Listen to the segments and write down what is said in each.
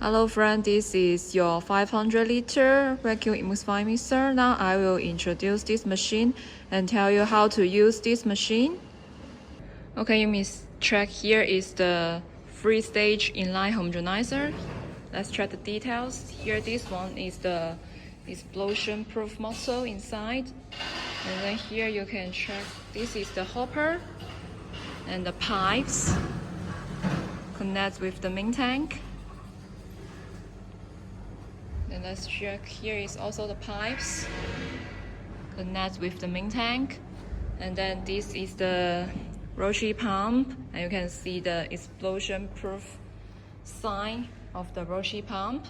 Hello friend, this is your 500-liter vacuum emulsifying mixer. Now I will introduce this machine and tell you how to use this machine. Okay, you may check here is the 3-stage inline homogenizer. Let's check the details. Here this one is the explosion proof module inside. And then here you can check this is the hopper and the pipes connect with the main tank. And let's check here is also the pipes connect with the main tank. And then this is the Roshi pump, and you can see the explosion proof sign of the Roshi pump.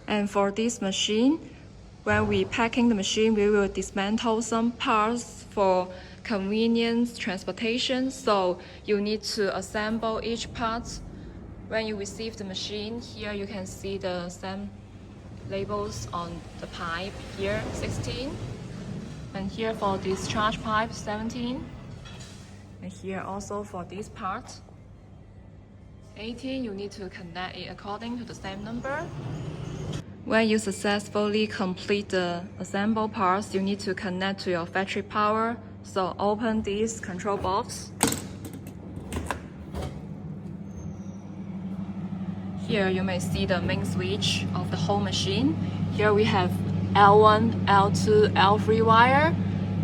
And for this machine, when we packing the machine, we will dismantle some parts for convenience transportation. So you need to assemble each part. When you receive the machine, here you can see the same labels on the pipe. Here 16, and here for discharge pipe 17, and here also for this part 18. You need to connect it according to the same number. When you successfully complete the assembled parts, you need to connect to your factory power. So open this control box. Here you may see the main switch of the whole machine. Here we have L1, L2, L3 wire,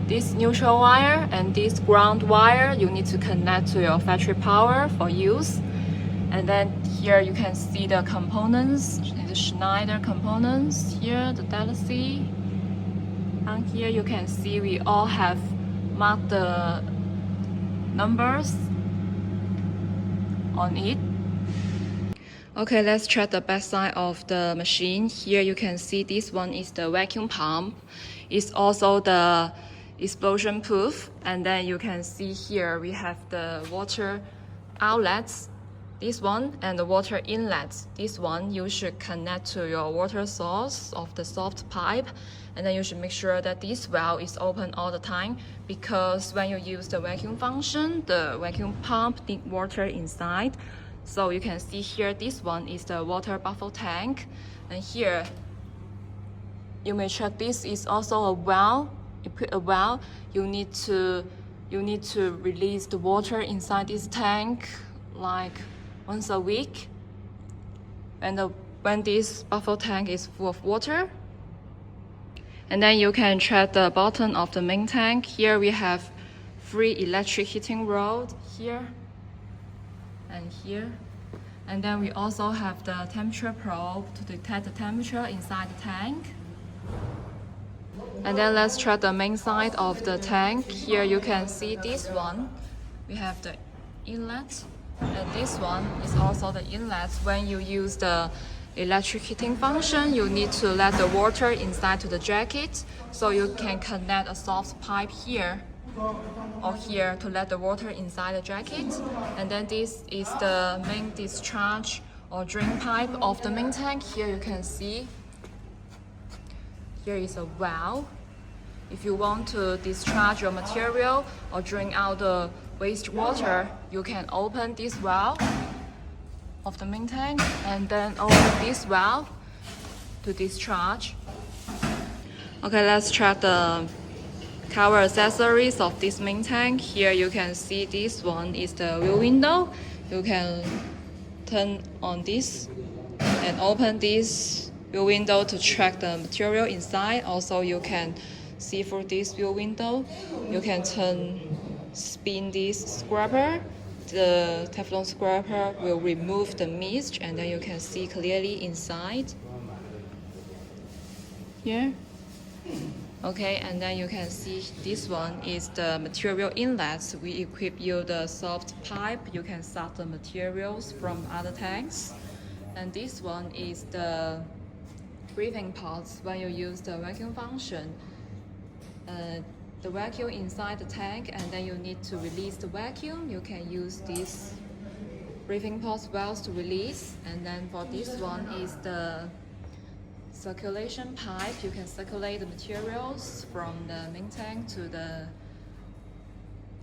this neutral wire, and this ground wire. You need to connect to your factory power for use. And then here you can see the components, the Schneider components. Here the Delcy. And here you can see we all have marked the numbers on it. Okay, let's check the back side of the machine. Here you can see this one is the vacuum pump. It's also the explosion proof. And then you can see here we have the water outlets, this one, and the water inlets. This one you should connect to your water source of the soft pipe. And then you should make sure that this valve is open all the time, because when you use the vacuum function, the vacuum pump needs water inside. So you can see here, this one is the water buffer tank. And here, you may check this is also a well. You put a well, you need to release the water inside this tank like once a week. And when this buffer tank is full of water. And then you can check the bottom of the main tank. Here we have 3 electric heating rods here and here. And then we also have the temperature probe to detect the temperature inside the tank. And then let's check the main side of the tank. Here you can see this one. We have the inlet, and this one is also the inlet. When you use the electric heating function, you need to let the water inside to the jacket. So you can connect a soft pipe here or here to let the water inside the jacket. And then this is the main discharge or drain pipe of the main tank. Here you can see here is a valve. If you want to discharge your material or drain out the wastewater, you can open this valve of the main tank and then open this valve to discharge. Okay, let's check the cover accessories of this main tank. Here you can see this one is the wheel window. You can turn on this and open this wheel window to check the material inside. Also, you can see through this wheel window. You can spin this scraper. The Teflon scraper will remove the mist, and then you can see clearly inside here. Okay, and then you can see this one is the material inlets. We equip you the soft pipe. You can suck the materials from other tanks. And this one is the breathing pods. When you use the vacuum function, the vacuum inside the tank, and then you need to release the vacuum. You can use these breathing pods valves to release. And then for this one is the circulation pipe. You can circulate the materials from the main tank to the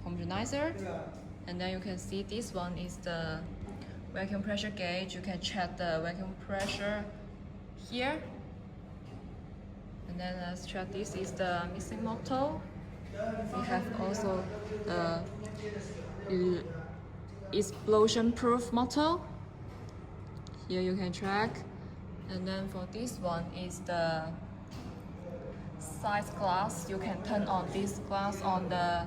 homogenizer. And then you can see this one is the vacuum pressure gauge. You can check the vacuum pressure here. And then let's check, this is the missing motto. We have also the explosion proof motto. Here you can track. And then for this one is the size glass. You can turn on this glass on the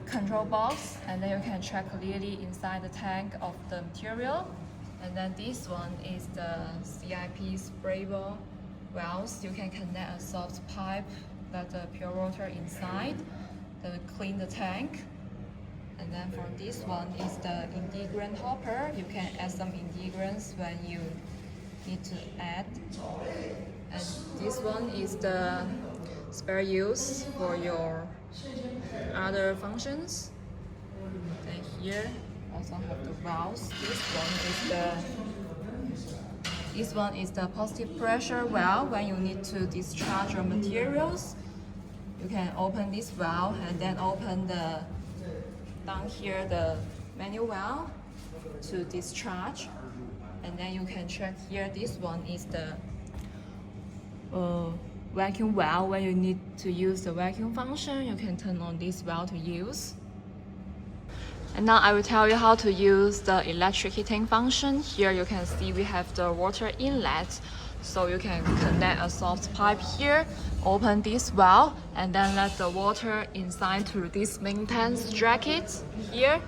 control box, and then you can check clearly inside the tank of the material. And then this one is the CIP spray ball valves. You can connect a soft pipe, let the pure water inside to clean the tank. And then for this one is the integrant hopper. You can add some integrants when you need to add. And this one is the spare use for your other functions. Then here also have the valves. This one is the positive pressure valve. When you need to discharge your materials, you can open this valve and then open the down here the manual valve to discharge. And then you can check here, this one is the vacuum valve. When you need to use the vacuum function, you can turn on this valve to use. And now I will tell you how to use the electric heating function. Here you can see we have the water inlet. So you can connect a soft pipe here, open this valve, and then let the water inside through this maintenance jacket here.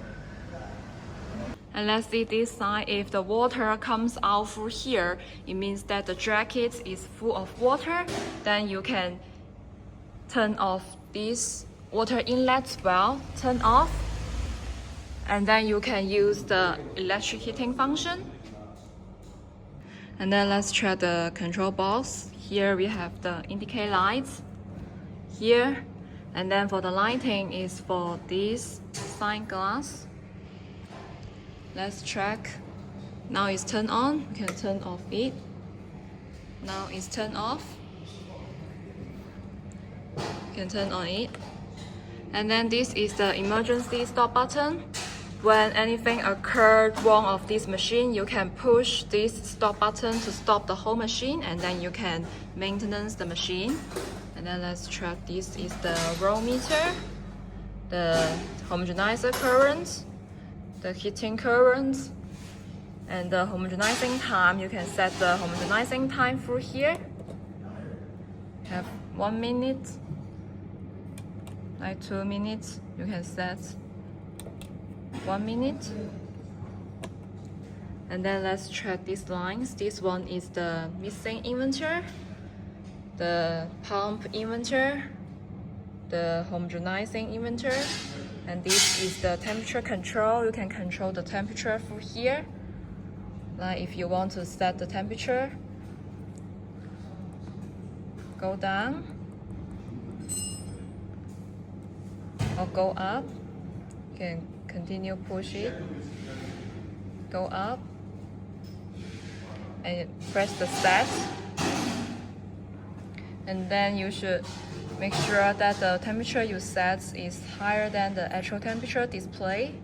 And let's see this side. If the water comes out through here, it means that the jacket is full of water. Then you can turn off this water inlet valve, turn off. And then you can use the electric heating function. And then let's check the control box. Here we have the indicate lights here. And then for the lighting is for this sign glass. Let's check. Now it's turned on. You can turn off it. Now it's turned off. You can turn on it. And then this is the emergency stop button. When anything occurred wrong of this machine, you can push this stop button to stop the whole machine, and then you can maintenance the machine. And then let's check, this is the row meter, the homogenizer current, the heating current, and the homogenizing time. You can set the homogenizing time through here. Have 1 minute, like 2 minutes, you can set 1 minute. And then let's check these lines. This one is the missing inverter, the pump inverter, the homogenizing inverter, and this is the temperature control. You can control the temperature through here. Like if you want to set the temperature, go down or go up. You can continue push it, go up, and press the set. And then you should make sure that the temperature you set is higher than the actual temperature display,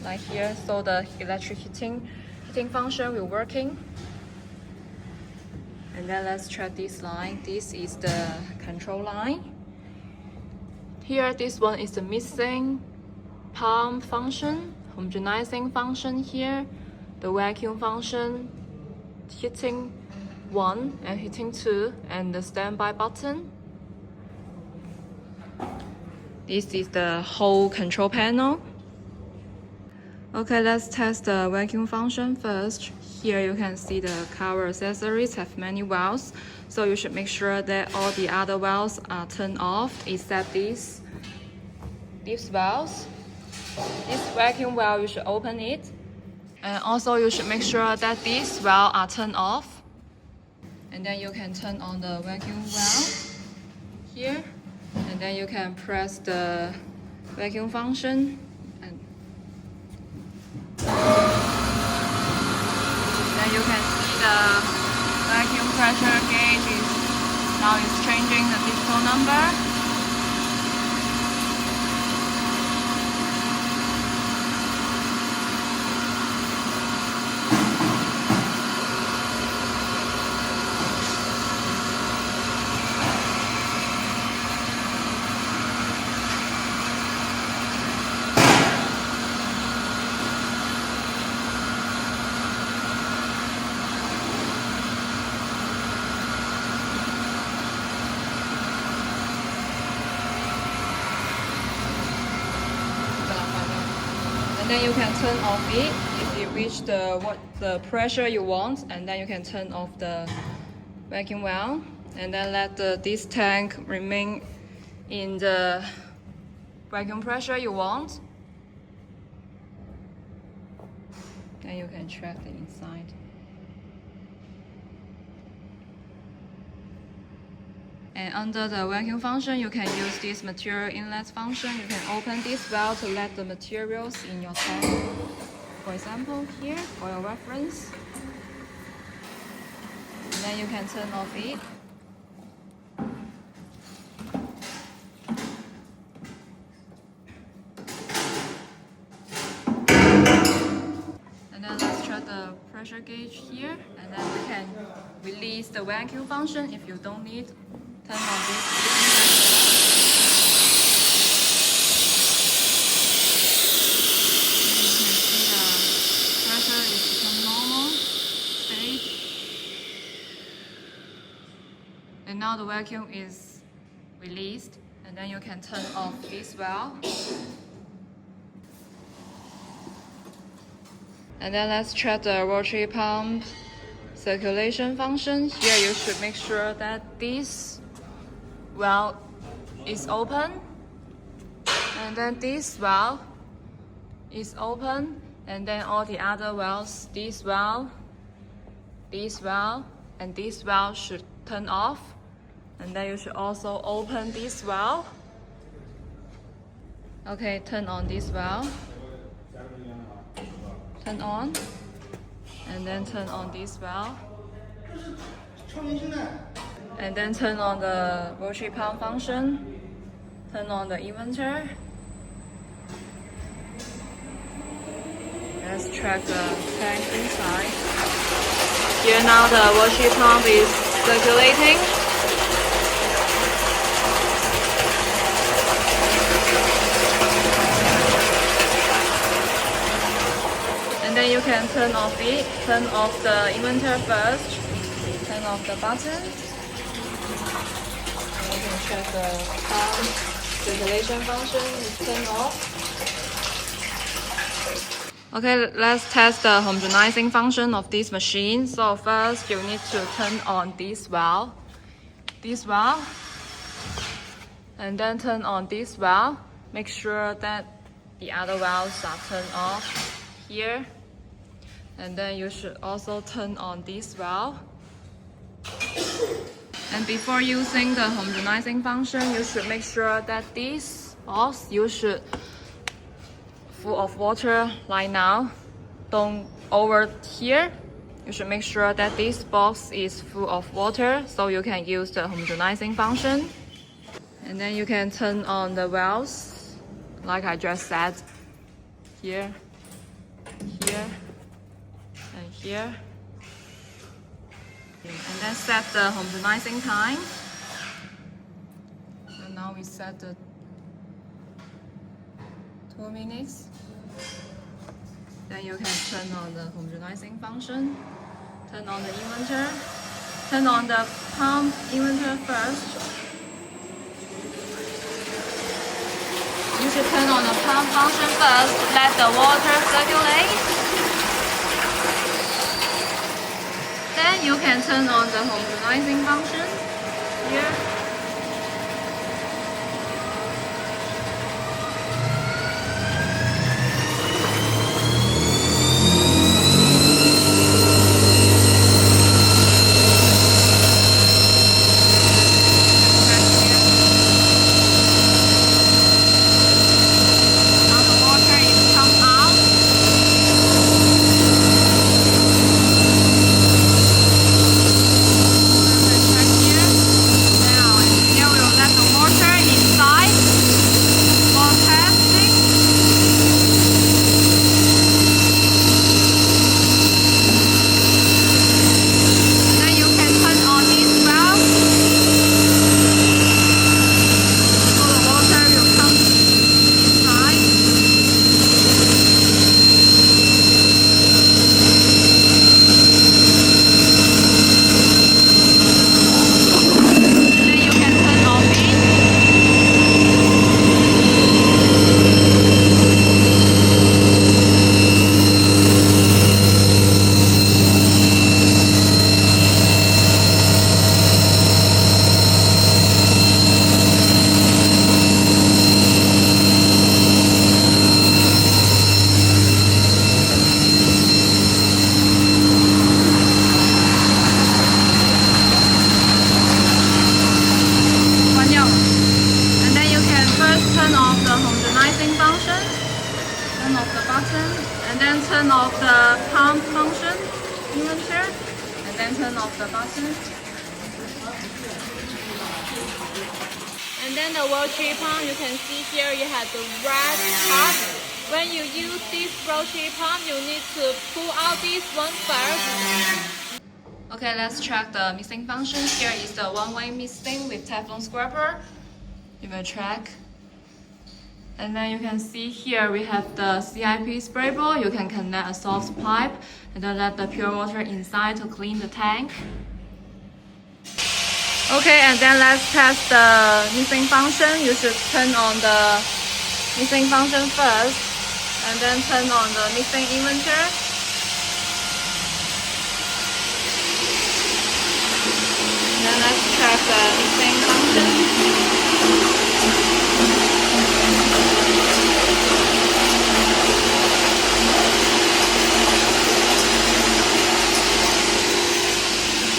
like here, so the electric heating function will working. And then let's check this line. This is the control line. Here, this one is the missing pump function, homogenizing function here, the vacuum function, heating 1 and heating 2, and the standby button. This is the whole control panel. Okay, let's test the vacuum function first. Here you can see the cover accessories have many valves, so you should make sure that all the other valves are turned off except these valves. This vacuum valve, you should open it. And also you should make sure that these valves are turned off. And then you can turn on the vacuum valve here. And then you can press the vacuum function. And then you can see the vacuum pressure gauge is changing the digital number. And then you can turn off it if you reach the pressure you want, and then you can turn off the vacuum valve, and then let this tank remain in the vacuum pressure you want. Then you can check the inside. And under the vacuum function, you can use this material inlet function. You can open this valve to let the materials in your tank. For example, here, for your reference. And then you can turn off it. And then let's check the pressure gauge here. And then we can release the vacuum function if you don't need. Turn on this. Pressure is become normal stage, and now the vacuum is released, and then you can turn off this valve. And then let's check the rotary pump circulation function. Here you should make sure that this valve is open, and then this valve is open, and then all the other valves, this valve, and this valve should turn off. And then you should also open this valve. Okay, turn on this valve. Turn on. And then turn on this valve. And then turn on the rotary pump function. Turn on the inverter. Let's check the tank inside. Here now the rotary pump is circulating. And then you can turn off it. Turn off the inverter first. Turn off the button. And you can check the pump circulation function is turned off. Okay, let's test the homogenizing function of this machine. So first you need to turn on this valve, and then turn on this valve. Make sure that the other valves are turned off here. And then you should also turn on this valve. And before using the homogenizing function, you should make sure that this box, you should full of water like now. Don't over here. You should make sure that this box is full of water so you can use the homogenizing function. And then you can turn on the valves like I just said. Here, here, and here. And then set the homogenizing time. So now we set the 2 minutes. Then you can turn on the homogenizing function. Turn on the inverter. Turn on the pump inverter first. You should turn on the pump function first. Let the water circulate. Then you can turn on the homogenizing function here. Now then turn off the pump function inverter, and then turn off the button. And then the rotary pump, you can see here you have the red top. When you use this rotary pump, you need to pull out this one first. Okay, let's check the missing function. Here is the one-way missing with Teflon scrubber. You will check. And then you can see here we have the CIP spray bowl. You can connect a soft pipe and then let the pure water inside to clean the tank. Okay, and then let's test the missing function. You should turn on the missing function first and then turn on the missing inverter. Then let's check the missing function.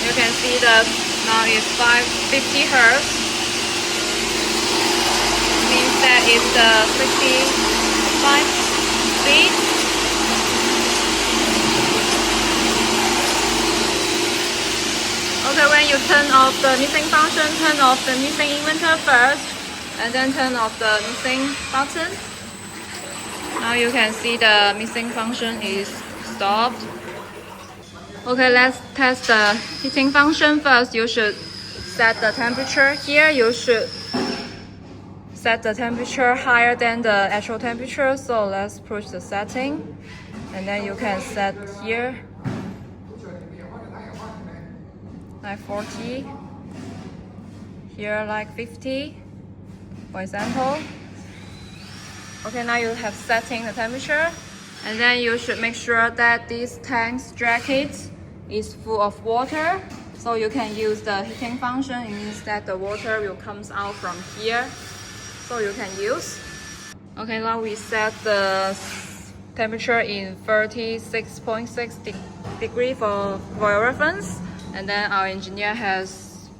You can see that now it's 550 Hz. Means that it's the 65 speed. Okay, when you turn off the missing function, turn off the missing inverter first, and then turn off the missing button. Now you can see the missing function is stopped. Okay, let's test the heating function first. You should set the temperature. Here you should set the temperature higher than the actual temperature. So let's push the setting. And then you can set here like 40. Here like 50, for example. Okay, now you have setting the temperature. And then you should make sure that this tank's jacket is full of water, so you can use the heating function. It means that the water will come out from here, so you can use. Okay, now we set the temperature in 36.6 degrees for your reference, and then our engineer has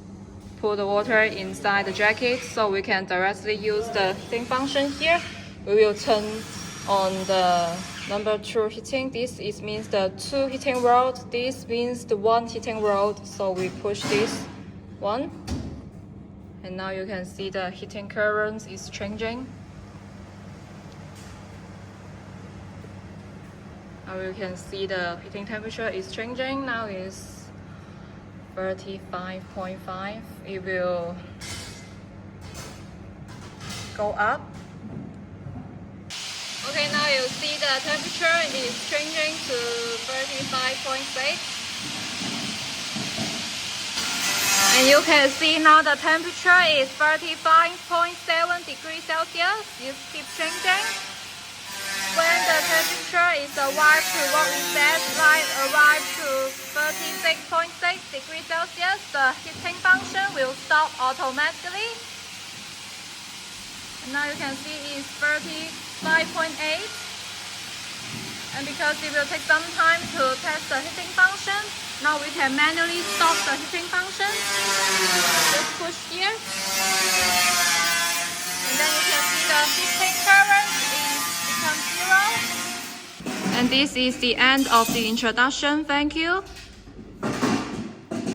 put the water inside the jacket, so we can directly use the heating function here. We will turn on the number 2 heating. This means the 2 heating rod. This means the 1 heating rod. So we push this one. And now you can see the heating current is changing. Now you can see the heating temperature is changing. Now it's 35.5. It will go up. Okay, now you see the temperature is changing to 35.6. And you can see now the temperature is 35.7 degrees Celsius. It keeps changing. When the temperature is arrived to what we said, like arrived to 36.6 degrees Celsius, the heating function will stop automatically. And now you can see it's 35.8, and because it will take some time to test the heating function, now we can manually stop the heating function. Just push here, and then you can see the heating current becomes 0. And this is the end of the introduction. Thank you.